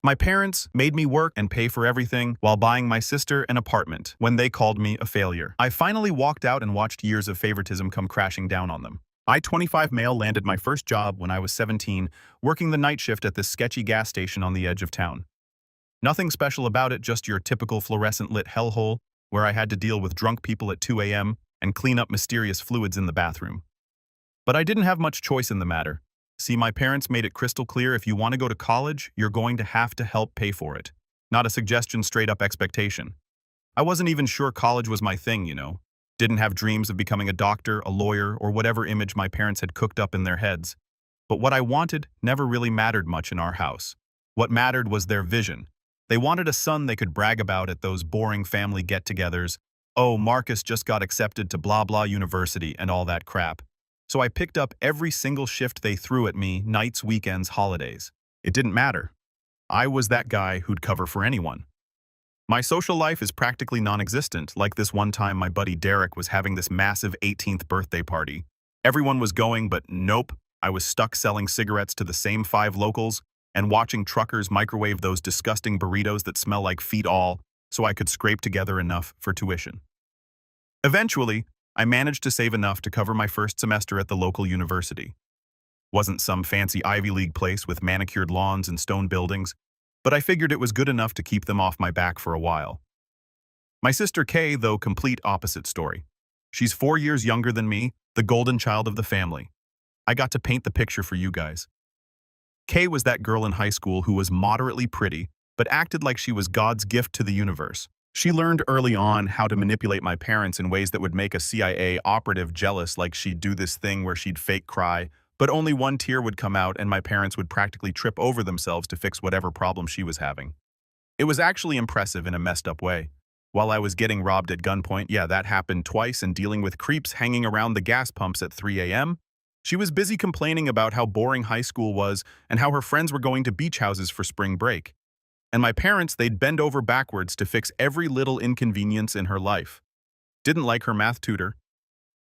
My parents made me work and pay for everything while buying my sister an apartment when they called me a failure. I finally walked out and watched years of favoritism come crashing down on them. I-25 male landed my first job when I was 17, working the night shift at this sketchy gas station on the edge of town. Nothing special about it, just your typical fluorescent-lit hellhole where I had to deal with drunk people at 2 a.m. and clean up mysterious fluids in the bathroom. But I didn't have much choice in the matter. See, my parents made it crystal clear if you want to go to college, you're going to have to help pay for it. Not a suggestion, straight-up expectation. I wasn't even sure college was my thing, you know. Didn't have dreams of becoming a doctor, a lawyer, or whatever image my parents had cooked up in their heads. But what I wanted never really mattered much in our house. What mattered was their vision. They wanted a son they could brag about at those boring family get-togethers. Oh, Marcus just got accepted to blah blah university and all that crap. So I picked up every single shift they threw at me, nights, weekends, holidays. It didn't matter. I was that guy who'd cover for anyone. My social life is practically non-existent, like this one time my buddy Derek was having this massive 18th birthday party. Everyone was going, but nope, I was stuck selling cigarettes to the same 5 locals and watching truckers microwave those disgusting burritos that smell like feet all so I could scrape together enough for tuition. Eventually, I managed to save enough to cover my first semester at the local university. Wasn't some fancy Ivy League place with manicured lawns and stone buildings, but I figured it was good enough to keep them off my back for a while. My sister Kay, though, complete opposite story. She's 4 years younger than me, the golden child of the family. I got to paint the picture for you guys. Kay was that girl in high school who was moderately pretty, but acted like she was God's gift to the universe. She learned early on how to manipulate my parents in ways that would make a CIA operative jealous, like she'd do this thing where she'd fake cry, but only one tear would come out and my parents would practically trip over themselves to fix whatever problem she was having. It was actually impressive in a messed up way. While I was getting robbed at gunpoint, yeah, that happened twice, and dealing with creeps hanging around the gas pumps at 3 a.m., she was busy complaining about how boring high school was and how her friends were going to beach houses for spring break. And my parents, they'd bend over backwards to fix every little inconvenience in her life. Didn't like her math tutor.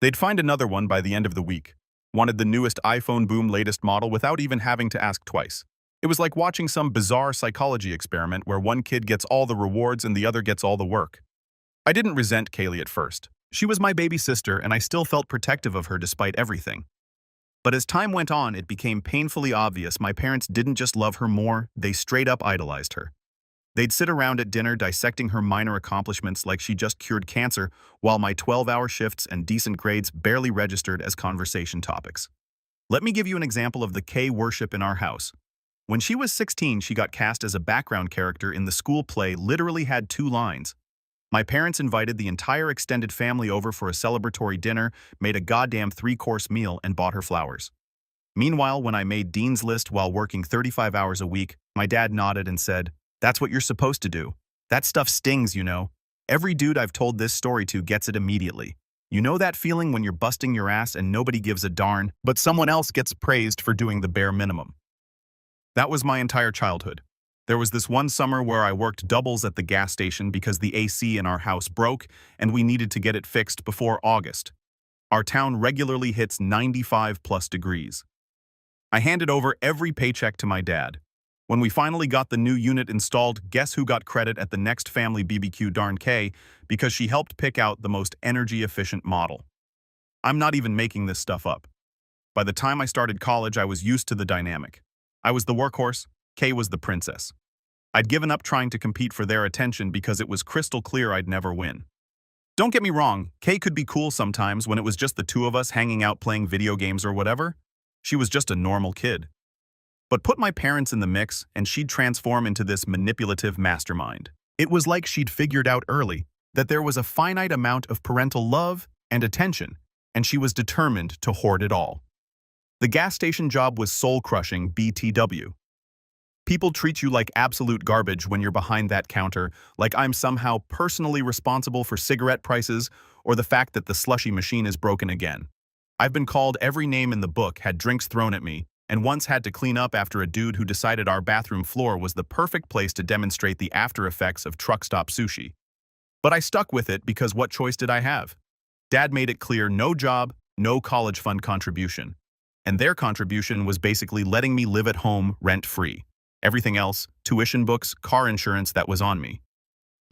They'd find another one by the end of the week. Wanted the newest iPhone boom latest model without even having to ask twice. It was like watching some bizarre psychology experiment where one kid gets all the rewards and the other gets all the work. I didn't resent Kaylee at first. She was my baby sister and I still felt protective of her despite everything. But as time went on, it became painfully obvious my parents didn't just love her more, they straight up idolized her. They'd sit around at dinner dissecting her minor accomplishments like she just cured cancer, while my 12-hour shifts and decent grades barely registered as conversation topics. Let me give you an example of the Kay worship in our house. When she was 16, she got cast as a background character in the school play, literally had 2 lines. My parents invited the entire extended family over for a celebratory dinner, made a goddamn 3-course meal, and bought her flowers. Meanwhile, when I made Dean's List while working 35 hours a week, my dad nodded and said, "That's what you're supposed to do. That stuff stings, you know. Every dude I've told this story to gets it immediately. You know that feeling when you're busting your ass and nobody gives a darn, but someone else gets praised for doing the bare minimum?" That was my entire childhood. There was this one summer where I worked doubles at the gas station because the AC in our house broke and we needed to get it fixed before August. Our town regularly hits 95+ degrees. I handed over every paycheck to my dad. When we finally got the new unit installed, guess who got credit at the next family BBQ? Darn Kay, because she helped pick out the most energy-efficient model. I'm not even making this stuff up. By the time I started college, I was used to the dynamic. I was the workhorse, Kay was the princess. I'd given up trying to compete for their attention because it was crystal clear I'd never win. Don't get me wrong, Kay could be cool sometimes when it was just the 2 of us hanging out playing video games or whatever. She was just a normal kid. But put my parents in the mix and she'd transform into this manipulative mastermind. It was like she'd figured out early that there was a finite amount of parental love and attention, and she was determined to hoard it all. The gas station job was soul-crushing BTW. People treat you like absolute garbage when you're behind that counter, like I'm somehow personally responsible for cigarette prices or the fact that the slushy machine is broken again. I've been called every name in the book, had drinks thrown at me, and once had to clean up after a dude who decided our bathroom floor was the perfect place to demonstrate the after effects of truck stop sushi. But I stuck with it because what choice did I have? Dad made it clear no job, no college fund contribution. And their contribution was basically letting me live at home rent-free. Everything else, tuition books, car insurance, that was on me.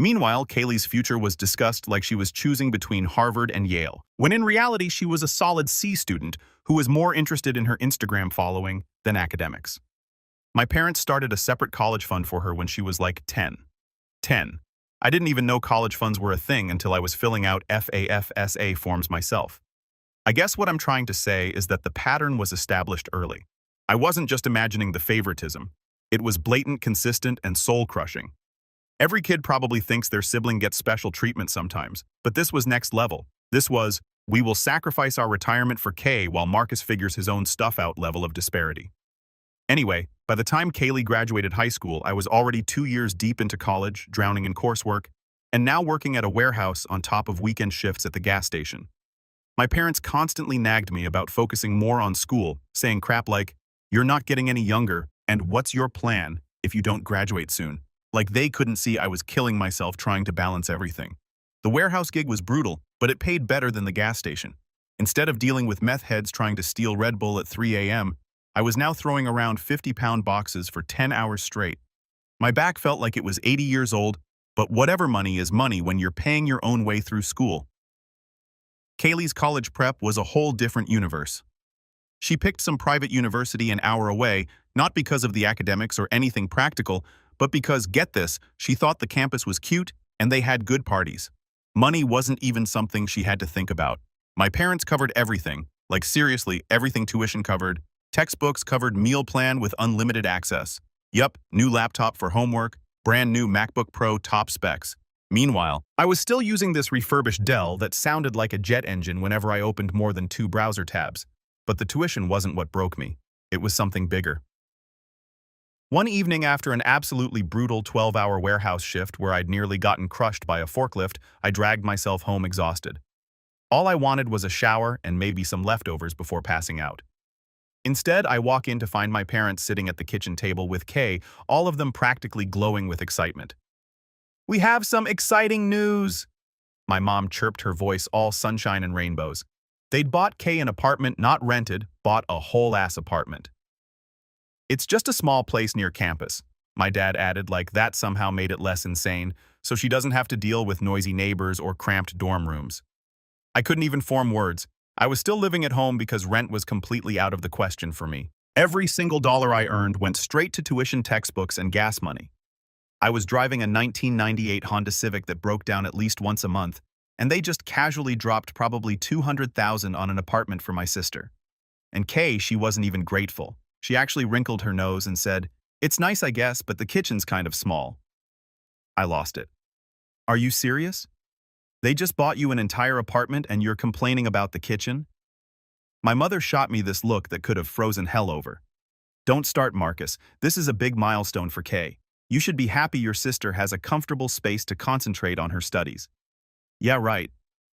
Meanwhile, Kaylee's future was discussed like she was choosing between Harvard and Yale, when in reality she was a solid C student who was more interested in her Instagram following than academics. My parents started a separate college fund for her when she was like 10. 10. I didn't even know college funds were a thing until I was filling out FAFSA forms myself. I guess what I'm trying to say is that the pattern was established early. I wasn't just imagining the favoritism. It was blatant, consistent, and soul-crushing. Every kid probably thinks their sibling gets special treatment sometimes, but this was next level. This was, we will sacrifice our retirement for Kay while Marcus figures his own stuff out level of disparity. Anyway, by the time Kaylee graduated high school, I was already 2 years deep into college, drowning in coursework, and now working at a warehouse on top of weekend shifts at the gas station. My parents constantly nagged me about focusing more on school, saying crap like, "You're not getting any younger, and what's your plan if you don't graduate soon?" Like they couldn't see I was killing myself trying to balance everything. The warehouse gig was brutal, but it paid better than the gas station. Instead of dealing with meth heads trying to steal Red Bull at 3 a.m., I was now throwing around 50-pound boxes for 10 hours straight. My back felt like it was 80 years old, but whatever money is money when you're paying your own way through school. Kaylee's college prep was a whole different universe. She picked some private university an hour away, not because of the academics or anything practical, but because, get this, she thought the campus was cute and they had good parties. Money wasn't even something she had to think about. My parents covered everything, like seriously, everything tuition covered. Textbooks covered, meal plan with unlimited access. Yup, new laptop for homework, brand new MacBook Pro top specs. Meanwhile, I was still using this refurbished Dell that sounded like a jet engine whenever I opened more than 2 browser tabs. But the tuition wasn't what broke me. It was something bigger. One evening after an absolutely brutal 12-hour warehouse shift where I'd nearly gotten crushed by a forklift, I dragged myself home exhausted. All I wanted was a shower and maybe some leftovers before passing out. Instead, I walk in to find my parents sitting at the kitchen table with Kay, all of them practically glowing with excitement. "We have some exciting news!" My mom chirped, her voice all sunshine and rainbows. They'd bought Kay an apartment, not rented, bought a whole-ass apartment. "It's just a small place near campus," my dad added, like that somehow made it less insane, so she doesn't have to deal with noisy neighbors or cramped dorm rooms. I couldn't even form words. I was still living at home because rent was completely out of the question for me. Every single dollar I earned went straight to tuition, textbooks, and gas money. I was driving a 1998 Honda Civic that broke down at least once a month, and they just casually dropped probably $200,000 on an apartment for my sister. And Kay, she wasn't even grateful. She actually wrinkled her nose and said, "It's nice, I guess, but the kitchen's kind of small." I lost it. "Are you serious? They just bought you an entire apartment and you're complaining about the kitchen?" My mother shot me this look that could have frozen hell over. "Don't start, Marcus. This is a big milestone for Kay. You should be happy your sister has a comfortable space to concentrate on her studies." Yeah, right.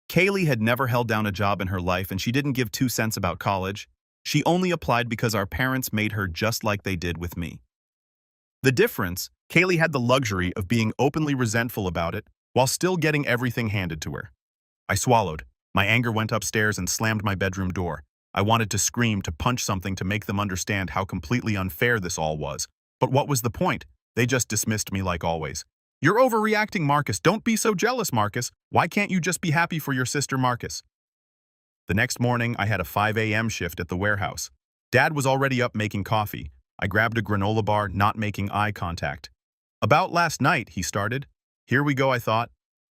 Kaylee had never held down a job in her life and she didn't give 2 cents about college. She only applied because our parents made her just like they did with me. The difference, Kaylee had the luxury of being openly resentful about it while still getting everything handed to her. I swallowed. My anger went upstairs and slammed my bedroom door. I wanted to scream, to punch something to make them understand how completely unfair this all was. But what was the point? They just dismissed me like always. "You're overreacting, Marcus. Don't be so jealous, Marcus. Why can't you just be happy for your sister, Marcus?" The next morning, I had a 5 a.m. shift at the warehouse. Dad was already up making coffee. I grabbed a granola bar, not making eye contact. "About last night," he started. Here we go, I thought.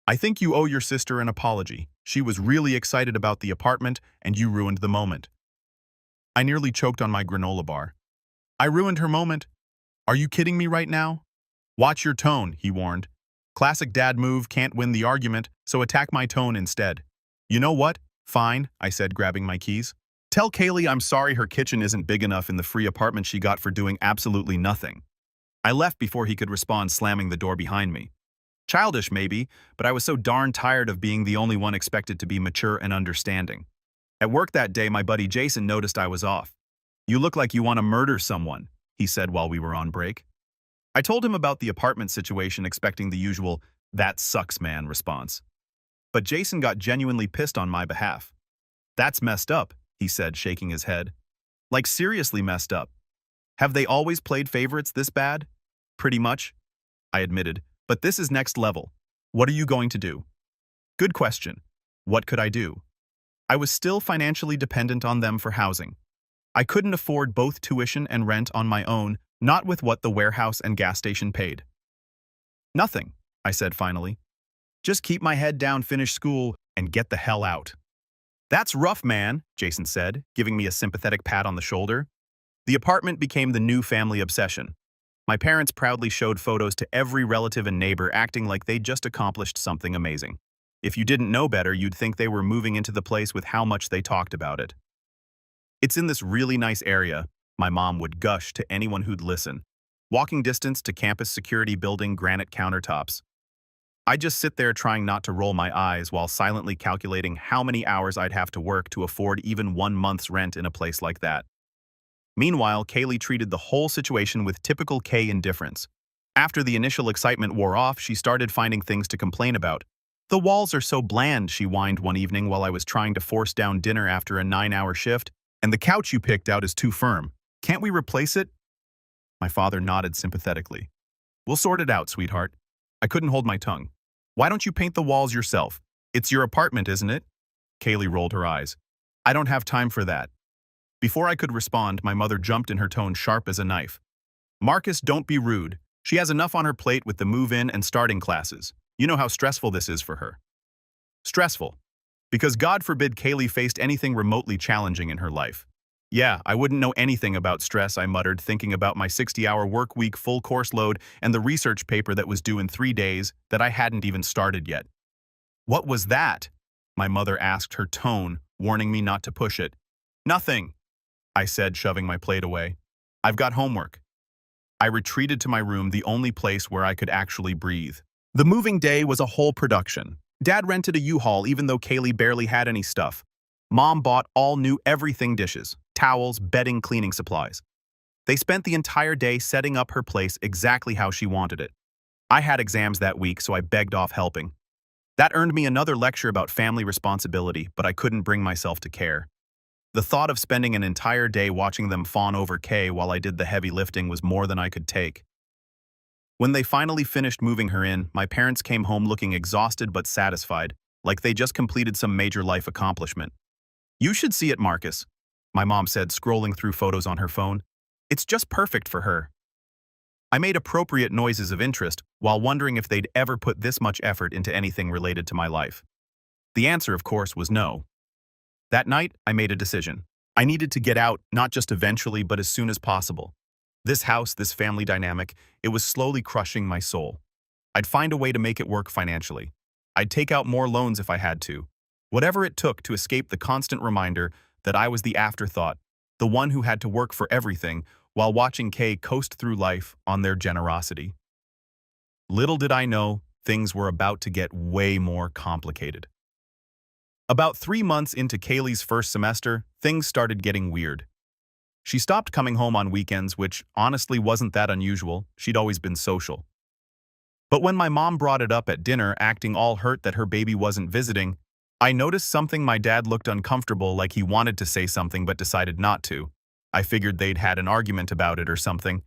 "I think you owe your sister an apology. She was really excited about the apartment, and you ruined the moment." I nearly choked on my granola bar. "I ruined her moment? Are you kidding me right now?" "Watch your tone," he warned. Classic dad move, can't win the argument, so attack my tone instead. "You know what? Fine," I said, grabbing my keys. "Tell Kaylee I'm sorry her kitchen isn't big enough in the free apartment she got for doing absolutely nothing." I left before he could respond, slamming the door behind me. Childish, maybe, but I was so darn tired of being the only one expected to be mature and understanding. At work that day, my buddy Jason noticed I was off. "You look like you want to murder someone," he said while we were on break. I told him about the apartment situation, expecting the usual, "That sucks, man," response. But Jason got genuinely pissed on my behalf. "That's messed up," he said, shaking his head. "Like seriously messed up. Have they always played favorites this bad? Pretty much, I admitted, but this is next level. What are you going to do? Good question. What could I do? I was still financially dependent on them for housing. I couldn't afford both tuition and rent on my own, not with what the warehouse and gas station paid. Nothing, I said finally. Just keep my head down, finish school, and get the hell out. That's rough, man, Jason said, giving me a sympathetic pat on the shoulder. The apartment became the new family obsession. My parents proudly showed photos to every relative and neighbor, acting like they'd just accomplished something amazing. If you didn't know better, you'd think they were moving into the place with how much they talked about it. It's in this really nice area, my mom would gush to anyone who'd listen. Walking distance to campus security building, granite countertops. I'd just sit there trying not to roll my eyes while silently calculating how many hours I'd have to work to afford even 1 month's rent in a place like that. Meanwhile, Kaylee treated the whole situation with typical Kay indifference. After the initial excitement wore off, she started finding things to complain about. The walls are so bland, she whined one evening while I was trying to force down dinner after a 9-hour shift, and the couch you picked out is too firm. Can't we replace it? My father nodded sympathetically. We'll sort it out, sweetheart. I couldn't hold my tongue. Why don't you paint the walls yourself? It's your apartment, isn't it? Kaylee rolled her eyes. I don't have time for that. Before I could respond, my mother jumped in, her tone sharp as a knife. Marcus, don't be rude. She has enough on her plate with the move-in and starting classes. You know how stressful this is for her. Stressful. Because God forbid Kaylee faced anything remotely challenging in her life. Yeah, I wouldn't know anything about stress, I muttered, thinking about my 60-hour work week, full course load, and the research paper that was due in 3 days that I hadn't even started yet. What was that? My mother asked, her tone warning me not to push it. Nothing, I said, shoving my plate away. I've got homework. I retreated to my room, the only place where I could actually breathe. The moving day was a whole production. Dad rented a U-Haul even though Kaylee barely had any stuff. Mom bought all new everything dishes, towels, bedding, cleaning supplies. They spent the entire day setting up her place exactly how she wanted it. I had exams that week, so I begged off helping. That earned me another lecture about family responsibility, but I couldn't bring myself to care. The thought of spending an entire day watching them fawn over Kay while I did the heavy lifting was more than I could take. When they finally finished moving her in, my parents came home looking exhausted but satisfied, like they just completed some major life accomplishment. You should see it, Marcus, my mom said, scrolling through photos on her phone. It's just perfect for her. I made appropriate noises of interest while wondering if they'd ever put this much effort into anything related to my life. The answer, of course, was no. That night, I made a decision. I needed to get out, not just eventually, but as soon as possible. This house, this family dynamic, it was slowly crushing my soul. I'd find a way to make it work financially. I'd take out more loans if I had to. Whatever it took to escape the constant reminder that I was the afterthought, the one who had to work for everything, while watching Kay coast through life on their generosity. Little did I know, things were about to get way more complicated. About 3 months into Kaylee's first semester, things started getting weird. She stopped coming home on weekends, which honestly wasn't that unusual. She'd always been social. But when my mom brought it up at dinner, acting all hurt that her baby wasn't visiting, I noticed something. My dad looked uncomfortable, like he wanted to say something but decided not to. I figured they'd had an argument about it or something.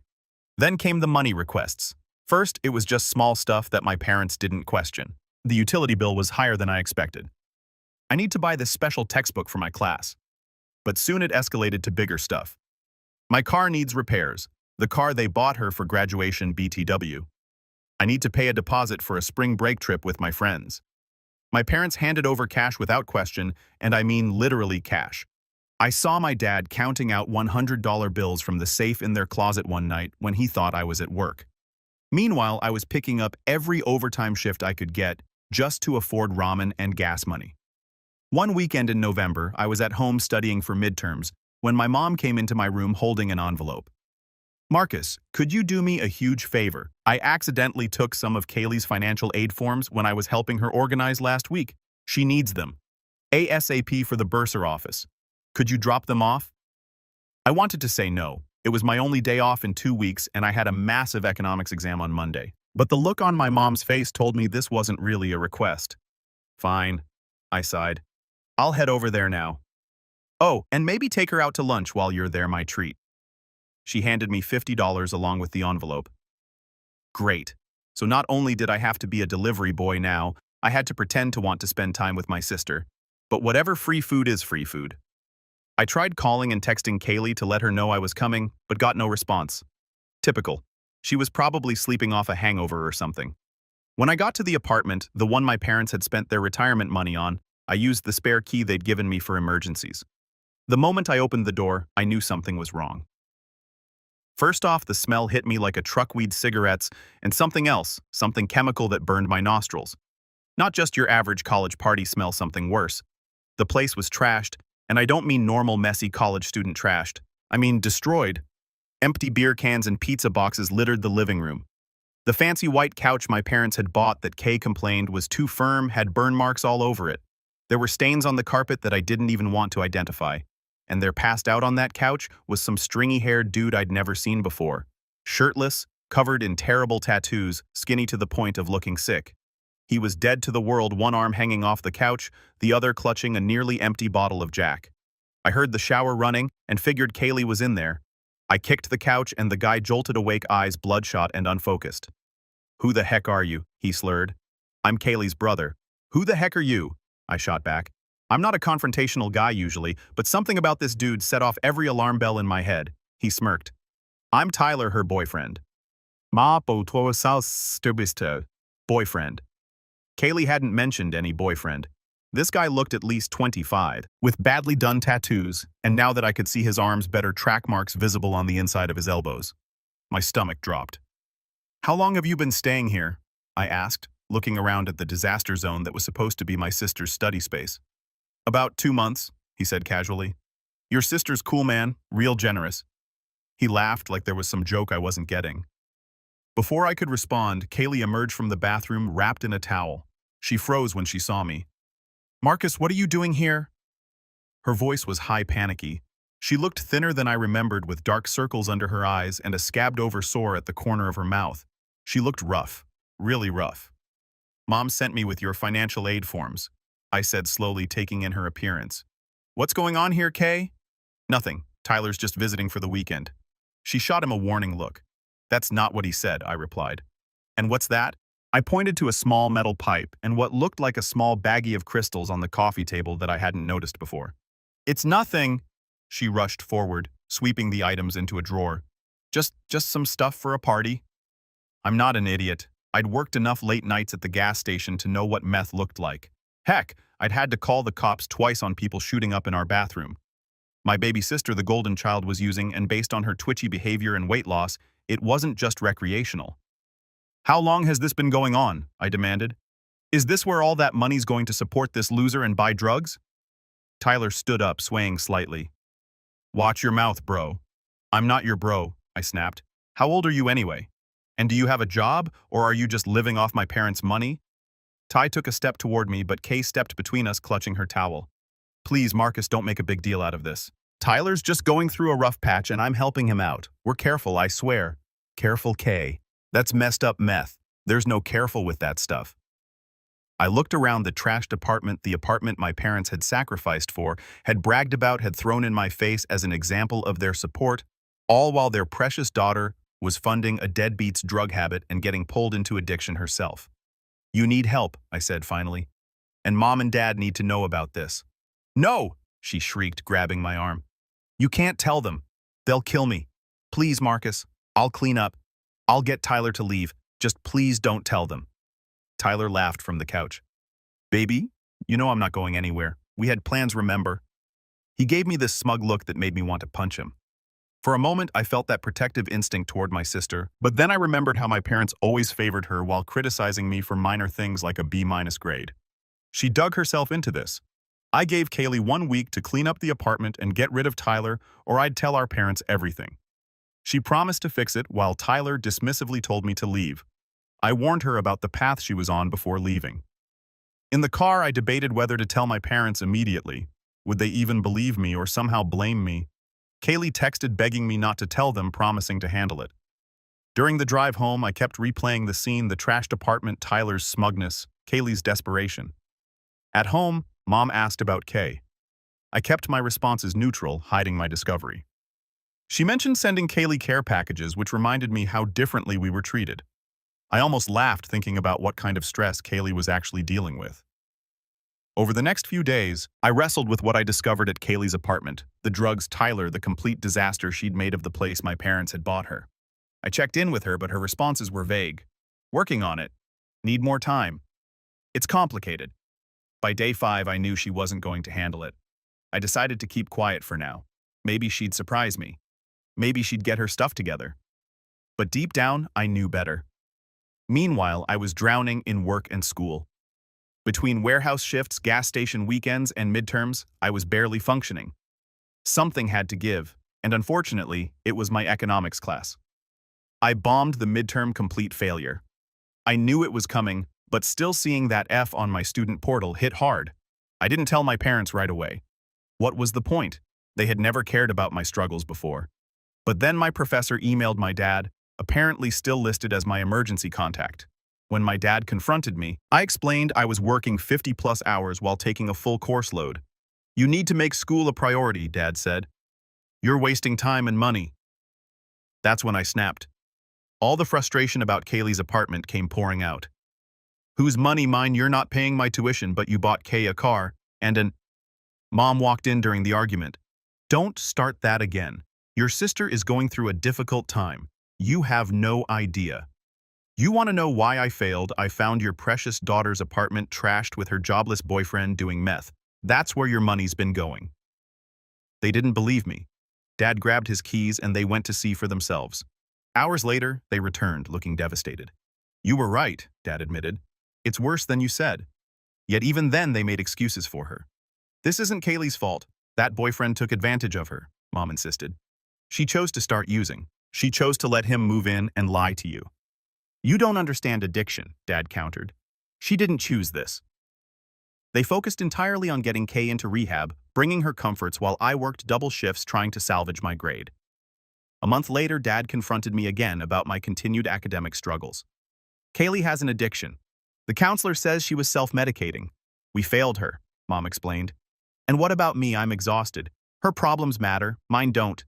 Then came the money requests. First, it was just small stuff that my parents didn't question. The utility bill was higher than I expected. I need to buy this special textbook for my class. But soon it escalated to bigger stuff. My car needs repairs, the car they bought her for graduation BTW. I need to pay a deposit for a spring break trip with my friends. My parents handed over cash without question, and I mean literally cash. I saw my dad counting out $100 bills from the safe in their closet one night when he thought I was at work. Meanwhile, I was picking up every overtime shift I could get just to afford ramen and gas money. One weekend in November, I was at home studying for midterms when my mom came into my room holding an envelope. Marcus, could you do me a huge favor? I accidentally took some of Kaylee's financial aid forms when I was helping her organize last week. She needs them. ASAP for the bursar office. Could you drop them off? I wanted to say no. It was my only day off in 2 weeks and I had a massive economics exam on Monday. But the look on my mom's face told me this wasn't really a request. Fine, I sighed. I'll head over there now. Oh, and maybe take her out to lunch while you're there, my treat. She handed me $50 along with the envelope. Great. So not only did I have to be a delivery boy now, I had to pretend to want to spend time with my sister. But whatever free food is free food. I tried calling and texting Kaylee to let her know I was coming, but got no response. Typical. She was probably sleeping off a hangover or something. When I got to the apartment, the one my parents had spent their retirement money on, I used the spare key they'd given me for emergencies. The moment I opened the door, I knew something was wrong. First off, the smell hit me like a truckweed cigarettes and something else, something chemical that burned my nostrils. Not just your average college party smell, something worse. The place was trashed, and I don't mean normal messy college student trashed. I mean destroyed. Empty beer cans and pizza boxes littered the living room. The fancy white couch my parents had bought that Kay complained was too firm had burn marks all over it. There were stains on the carpet that I didn't even want to identify. And there passed out on that couch was some stringy-haired dude I'd never seen before. Shirtless, covered in terrible tattoos, skinny to the point of looking sick. He was dead to the world, one arm hanging off the couch, the other clutching a nearly empty bottle of Jack. I heard the shower running and figured Kaylee was in there. I kicked the couch and the guy jolted awake, eyes bloodshot and unfocused. "Who the heck are you?" he slurred. "I'm Kaylee's brother." "Who the heck are you?" I shot back. I'm not a confrontational guy usually, but something about this dude set off every alarm bell in my head. He smirked. "I'm Tyler, her boyfriend." Boyfriend. Kaylee hadn't mentioned any boyfriend. This guy looked at least 25, with badly done tattoos, and now that I could see his arms, better track marks visible on the inside of his elbows. My stomach dropped. "How long have you been staying here?" I asked, looking around at the disaster zone that was supposed to be my sister's study space. "About 2 months," he said casually. "Your sister's cool, man, real generous." He laughed like there was some joke I wasn't getting. Before I could respond, Kaylee emerged from the bathroom wrapped in a towel. She froze when she saw me. "Marcus, what are you doing here?" Her voice was high, panicky. She looked thinner than I remembered, with dark circles under her eyes and a scabbed-over sore at the corner of her mouth. She looked rough, really rough. "Mom sent me with your financial aid forms," I said slowly, taking in her appearance. "What's going on here, Kay?" "Nothing. Tyler's just visiting for the weekend." She shot him a warning look. "That's not what he said," I replied. "And what's that?" I pointed to a small metal pipe and what looked like a small baggie of crystals on the coffee table that I hadn't noticed before. "It's nothing." She rushed forward, sweeping the items into a drawer. Just some stuff for a party." I'm not an idiot. I'd worked enough late nights at the gas station to know what meth looked like. Heck, I'd had to call the cops twice on people shooting up in our bathroom. My baby sister, the golden child, was using, and based on her twitchy behavior and weight loss, it wasn't just recreational. "How long has this been going on?" I demanded. "Is this where all that money's going to support this loser and buy drugs?" Tyler stood up, swaying slightly. "Watch your mouth, bro." "I'm not your bro," I snapped. "How old are you anyway? And do you have a job, or are you just living off my parents' money?" Ty took a step toward me, but Kay stepped between us, clutching her towel. "Please, Marcus, don't make a big deal out of this. Tyler's just going through a rough patch and I'm helping him out. We're careful, I swear." "Careful, Kay. That's messed up meth. There's no careful with that stuff." I looked around the trashed apartment, the apartment my parents had sacrificed for, had bragged about, had thrown in my face as an example of their support, all while their precious daughter was funding a deadbeat's drug habit and getting pulled into addiction herself. "You need help," I said finally. "And Mom and Dad need to know about this." "No!" she shrieked, grabbing my arm. "You can't tell them. They'll kill me. Please, Marcus. I'll clean up. I'll get Tyler to leave. Just please don't tell them." Tyler laughed from the couch. "Baby, you know I'm not going anywhere. We had plans, remember?" He gave me this smug look that made me want to punch him. For a moment, I felt that protective instinct toward my sister, but then I remembered how my parents always favored her while criticizing me for minor things like a B- grade. She dug herself into this. I gave Kaylee 1 week to clean up the apartment and get rid of Tyler, or I'd tell our parents everything. She promised to fix it while Tyler dismissively told me to leave. I warned her about the path she was on before leaving. In the car, I debated whether to tell my parents immediately. Would they even believe me or somehow blame me? Kaylee texted begging me not to tell them, promising to handle it. During the drive home, I kept replaying the scene, the trashed apartment, Tyler's smugness, Kaylee's desperation. At home, Mom asked about Kay. I kept my responses neutral, hiding my discovery. She mentioned sending Kaylee care packages, which reminded me how differently we were treated. I almost laughed thinking about what kind of stress Kaylee was actually dealing with. Over the next few days, I wrestled with what I discovered at Kaylee's apartment, the drugs Tyler, the complete disaster she'd made of the place my parents had bought her. I checked in with her, but her responses were vague. Working on it. Need more time. It's complicated. By day 5, I knew she wasn't going to handle it. I decided to keep quiet for now. Maybe she'd surprise me. Maybe she'd get her stuff together. But deep down, I knew better. Meanwhile, I was drowning in work and school. Between warehouse shifts, gas station weekends, and midterms, I was barely functioning. Something had to give, and unfortunately, it was my economics class. I bombed the midterm complete failure. I knew it was coming, but still seeing that F on my student portal hit hard. I didn't tell my parents right away. What was the point? They had never cared about my struggles before. But then my professor emailed my dad, apparently still listed as my emergency contact. When my dad confronted me, I explained I was working 50+ hours while taking a full course load. "You need to make school a priority," Dad said. "You're wasting time and money." That's when I snapped. All the frustration about Kaylee's apartment came pouring out. "Whose money? Mine? You're not paying my tuition, but you bought Kay a car, and an—" Mom walked in during the argument. "Don't start that again. Your sister is going through a difficult time. You have no idea. You want to know why I failed? I found your precious daughter's apartment trashed with her jobless boyfriend doing meth. That's where your money's been going." They didn't believe me. Dad grabbed his keys and they went to see for themselves. Hours later, they returned, looking devastated. "You were right," Dad admitted. "It's worse than you said." Yet even then they made excuses for her. "This isn't Kaylee's fault. That boyfriend took advantage of her," Mom insisted. "She chose to start using. She chose to let him move in and lie to you." "You don't understand addiction," Dad countered. "She didn't choose this." They focused entirely on getting Kay into rehab, bringing her comforts while I worked double shifts trying to salvage my grade. A month later, Dad confronted me again about my continued academic struggles. "Kaylee has an addiction. The counselor says she was self-medicating. We failed her," Mom explained. "And what about me? I'm exhausted. Her problems matter, mine don't.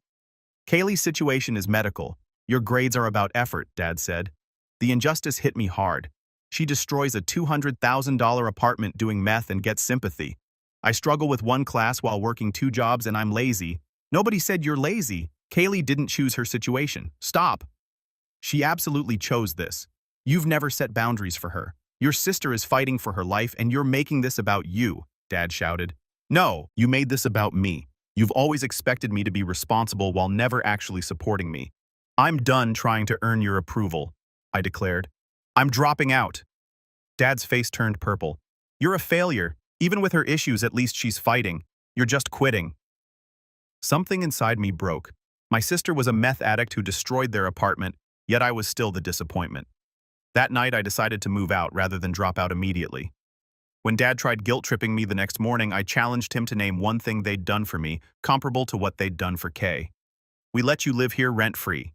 Kaylee's situation is medical. Your grades are about effort," Dad said. The injustice hit me hard. She destroys a $200,000 apartment doing meth and gets sympathy. I struggle with one class while working 2 jobs and I'm lazy. Nobody said you're lazy. Kaylee didn't choose her situation. Stop. She absolutely chose this. You've never set boundaries for her. Your sister is fighting for her life and you're making this about you," Dad shouted. "No, you made this about me. You've always expected me to be responsible while never actually supporting me. I'm done trying to earn your approval," I declared. "I'm dropping out." Dad's face turned purple. "You're a failure. Even with her issues, at least she's fighting. You're just quitting." Something inside me broke. My sister was a meth addict who destroyed their apartment, yet I was still the disappointment. That night, I decided to move out rather than drop out immediately. When Dad tried guilt-tripping me the next morning, I challenged him to name one thing they'd done for me, comparable to what they'd done for Kay. "We let you live here rent-free."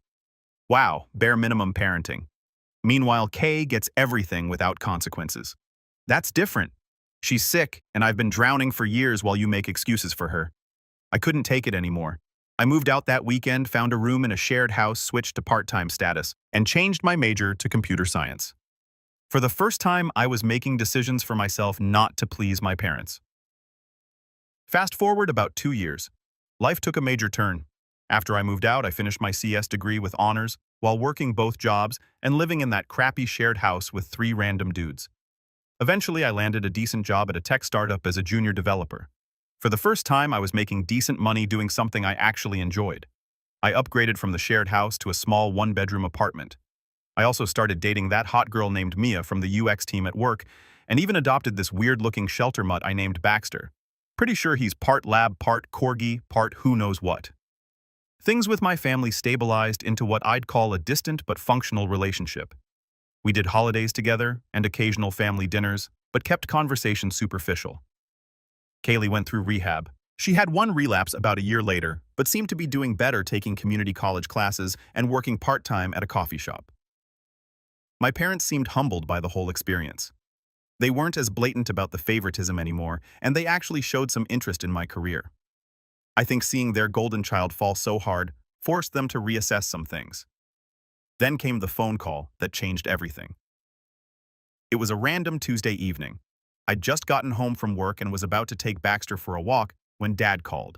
Wow, bare minimum parenting. Meanwhile, Kay gets everything without consequences. That's different. She's sick, and I've been drowning for years while you make excuses for her. I couldn't take it anymore. I moved out that weekend, found a room in a shared house, switched to part-time status, and changed my major to computer science. For the first time, I was making decisions for myself not to please my parents. Fast forward about 2 years. Life took a major turn. After I moved out, I finished my CS degree with honors while working both jobs and living in that crappy shared house with 3 random dudes. Eventually, I landed a decent job at a tech startup as a junior developer. For the first time, I was making decent money doing something I actually enjoyed. I upgraded from the shared house to a small 1-bedroom apartment. I also started dating that hot girl named Mia from the UX team at work, and even adopted this weird-looking shelter mutt I named Baxter. Pretty sure he's part lab, part corgi, part who knows what. Things with my family stabilized into what I'd call a distant but functional relationship. We did holidays together and occasional family dinners, but kept conversation superficial. Kaylee went through rehab. She had one relapse about a year later, but seemed to be doing better taking community college classes and working part-time at a coffee shop. My parents seemed humbled by the whole experience. They weren't as blatant about the favoritism anymore, and they actually showed some interest in my career. I think seeing their golden child fall so hard forced them to reassess some things. Then came the phone call that changed everything. It was a random Tuesday evening. I'd just gotten home from work and was about to take Baxter for a walk when Dad called.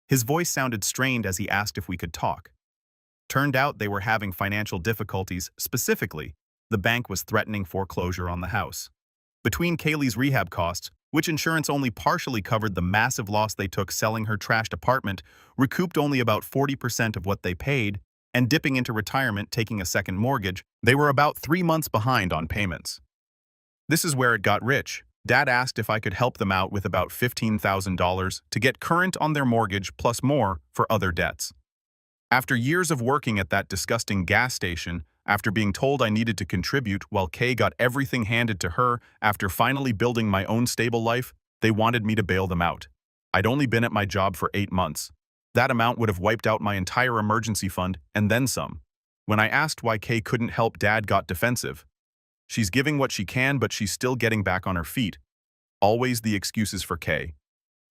His voice sounded strained as he asked if we could talk. Turned out they were having financial difficulties. Specifically, the bank was threatening foreclosure on the house. Between Kaylee's rehab costs, which insurance only partially covered the massive loss they took selling her trashed apartment, recouped only about 40% of what they paid, and dipping into retirement taking a second mortgage, they were about 3 months behind on payments. This is where it got rich. Dad asked if I could help them out with about $15,000 to get current on their mortgage plus more for other debts. After years of working at that disgusting gas station, after being told I needed to contribute while Kay got everything handed to her, after finally building my own stable life, they wanted me to bail them out. I'd only been at my job for 8 months. That amount would have wiped out my entire emergency fund and then some. When I asked why Kay couldn't help, Dad got defensive. She's giving what she can, but she's still getting back on her feet. Always the excuses for Kay.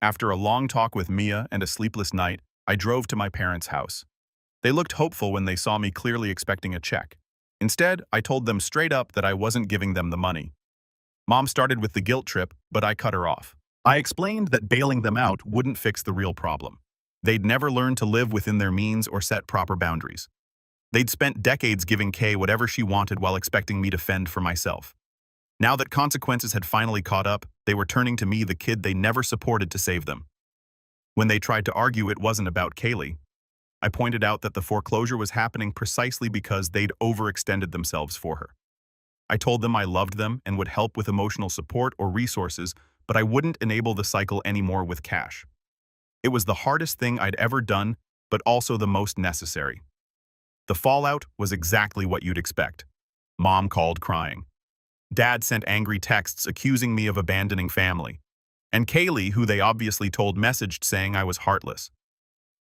After a long talk with Mia and a sleepless night, I drove to my parents' house. They looked hopeful when they saw me, clearly expecting a check. Instead, I told them straight up that I wasn't giving them the money. Mom started with the guilt trip, but I cut her off. I explained that bailing them out wouldn't fix the real problem. They'd never learned to live within their means or set proper boundaries. They'd spent decades giving Kay whatever she wanted while expecting me to fend for myself. Now that consequences had finally caught up, they were turning to me, the kid they never supported, to save them. When they tried to argue it wasn't about Kaylee, I pointed out that the foreclosure was happening precisely because they'd overextended themselves for her. I told them I loved them and would help with emotional support or resources, but I wouldn't enable the cycle anymore with cash. It was the hardest thing I'd ever done, but also the most necessary. The fallout was exactly what you'd expect. Mom called crying. Dad sent angry texts accusing me of abandoning family. And Kaylee, who they obviously told, messaged saying I was heartless.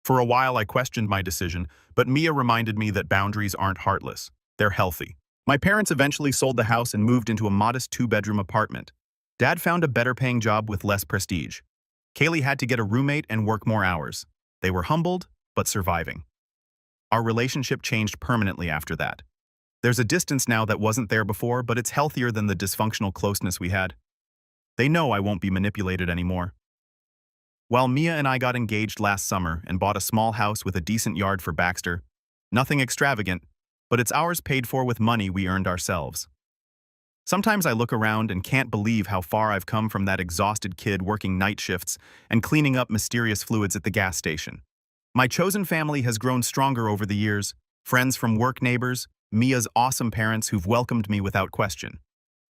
For a while I questioned my decision, but Mia reminded me that boundaries aren't heartless. They're healthy. My parents eventually sold the house and moved into a modest 2-bedroom apartment. Dad found a better-paying job with less prestige. Kaylee had to get a roommate and work more hours. They were humbled, but surviving. Our relationship changed permanently after that. There's a distance now that wasn't there before, but it's healthier than the dysfunctional closeness we had. They know I won't be manipulated anymore. While Mia and I got engaged last summer and bought a small house with a decent yard for Baxter, nothing extravagant, but it's ours, paid for with money we earned ourselves. Sometimes I look around and can't believe how far I've come from that exhausted kid working night shifts and cleaning up mysterious fluids at the gas station. My chosen family has grown stronger over the years, friends from work, neighbors, Mia's awesome parents who've welcomed me without question.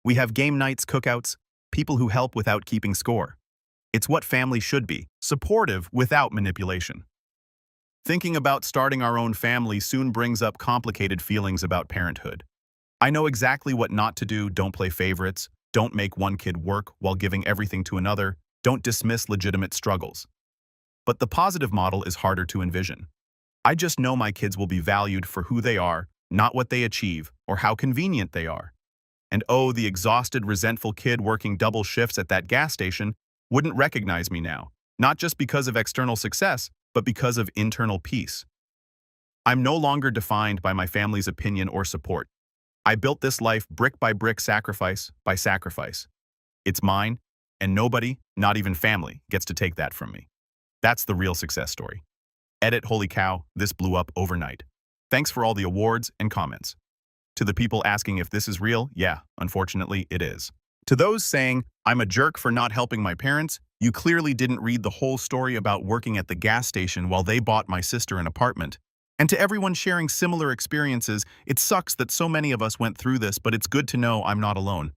We have game nights, cookouts, people who help without keeping score. It's what family should be, supportive without manipulation. Thinking about starting our own family soon brings up complicated feelings about parenthood. I know exactly what not to do. Don't play favorites, don't make one kid work while giving everything to another, don't dismiss legitimate struggles. But the positive model is harder to envision. I just know my kids will be valued for who they are, not what they achieve or how convenient they are. And oh, the exhausted, resentful kid working double shifts at that gas station wouldn't recognize me now, not just because of external success, but because of internal peace. I'm no longer defined by my family's opinion or support. I built this life brick by brick, sacrifice by sacrifice. It's mine, and nobody, not even family, gets to take that from me. That's the real success story. Edit, holy cow, this blew up overnight. Thanks for all the awards and comments. To the people asking if this is real, yeah, unfortunately it is. To those saying, I'm a jerk for not helping my parents, you clearly didn't read the whole story about working at the gas station while they bought my sister an apartment. And to everyone sharing similar experiences, it sucks that so many of us went through this, but it's good to know I'm not alone.